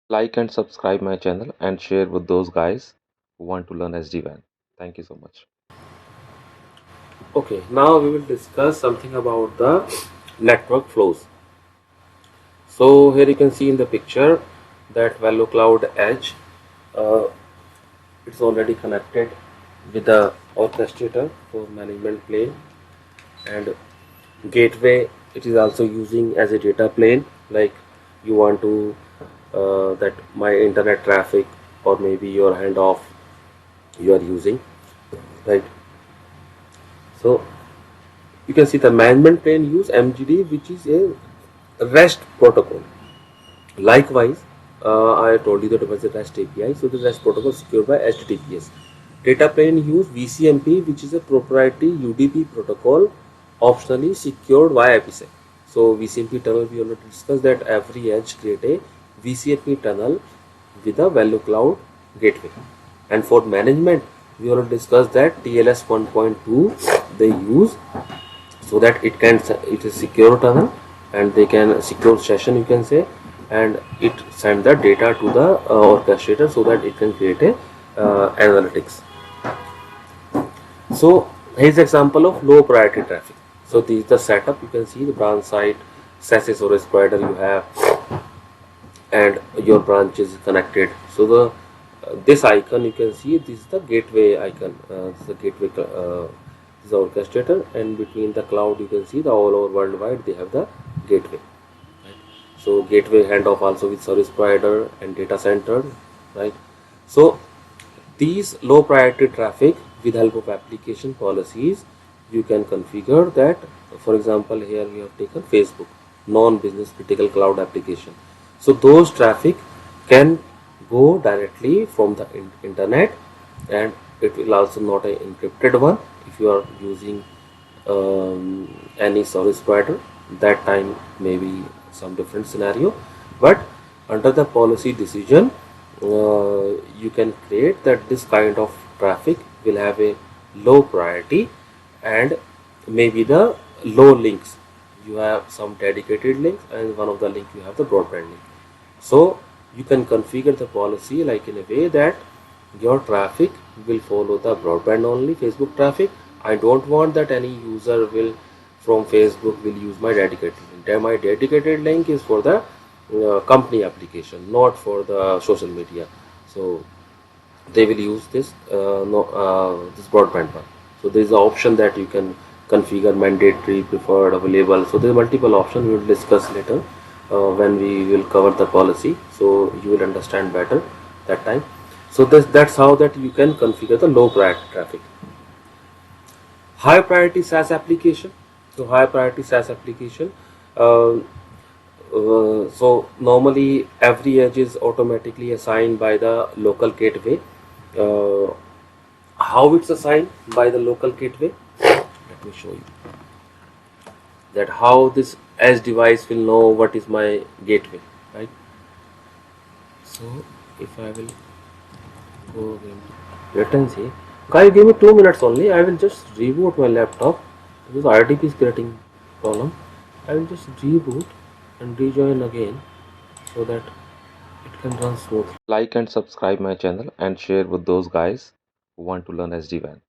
Like and subscribe my channel and share with those guys who want to learn SD-WAN. Thank you so much. Okay, now we will discuss something about the network flows. So here you can see in the picture that VeloCloud Edge, uh, it's already connected with the orchestrator for management plane, and gateway it is also using as a data plane, like you want to that my internet traffic or maybe your handoff you are using, right? So you can see the management plane use MGD, which is a REST protocol. Likewise, I told you that it was a REST API, so the REST protocol is secured by HTTPS. Data plane use VCMP, which is a proprietary UDP protocol, optionally secured via IPsec. So VCMP tunnel, we already discussed that every edge create a VCMP tunnel with a VeloCloud gateway. And for management, we already discussed that TLS 1.2 they use, so that it is secure tunnel and they can secure session, you can say, and it send the data to the orchestrator so that it can create a analytics. So here's example of low priority traffic. So this is the setup. You can see the branch site, SaaS or provider you have, and your branch is connected. So the this icon you can see, this is the gateway icon. This is the gateway. This is the orchestrator, and between the cloud you can see the all over worldwide they have the gateway. Right? So gateway handoff also with service provider and data center, right? So these low priority traffic, with help of application policies, you can configure that. For example, here we have taken Facebook, non-business critical cloud application. So those traffic can go directly from the internet, and it will also not an encrypted one if you are using any service provider. That time maybe some different scenario, but under the policy decision, you can create that this kind of traffic will have a low priority, and maybe the low links, you have some dedicated links and one of the link you have the broadband link. So you can configure the policy like in a way that your traffic will follow the broadband only Facebook traffic. I don't want that any user will from Facebook will use my dedicated link. My dedicated link is for the company application, not for the social media. So they will use this no, this broadband one. So there is an option that you can configure mandatory, preferred, available. So there are multiple options. We will discuss later when we will cover the policy. So you will understand better that time. So that's how that you can configure the low priority traffic. High priority SaaS application. So high priority SaaS application. So normally every edge is automatically assigned by the local gateway. Uh, how it's assigned by the local gateway? Let me show you that how this edge device will know what is my gateway, right? So if I will go again, wait and see. Guys, give me 2 minutes only. I will just reboot my laptop because RDP is creating problem. I will just reboot and rejoin again so that it can run smoothly. Like and subscribe my channel and share with those guys who want to learn SD-WAN.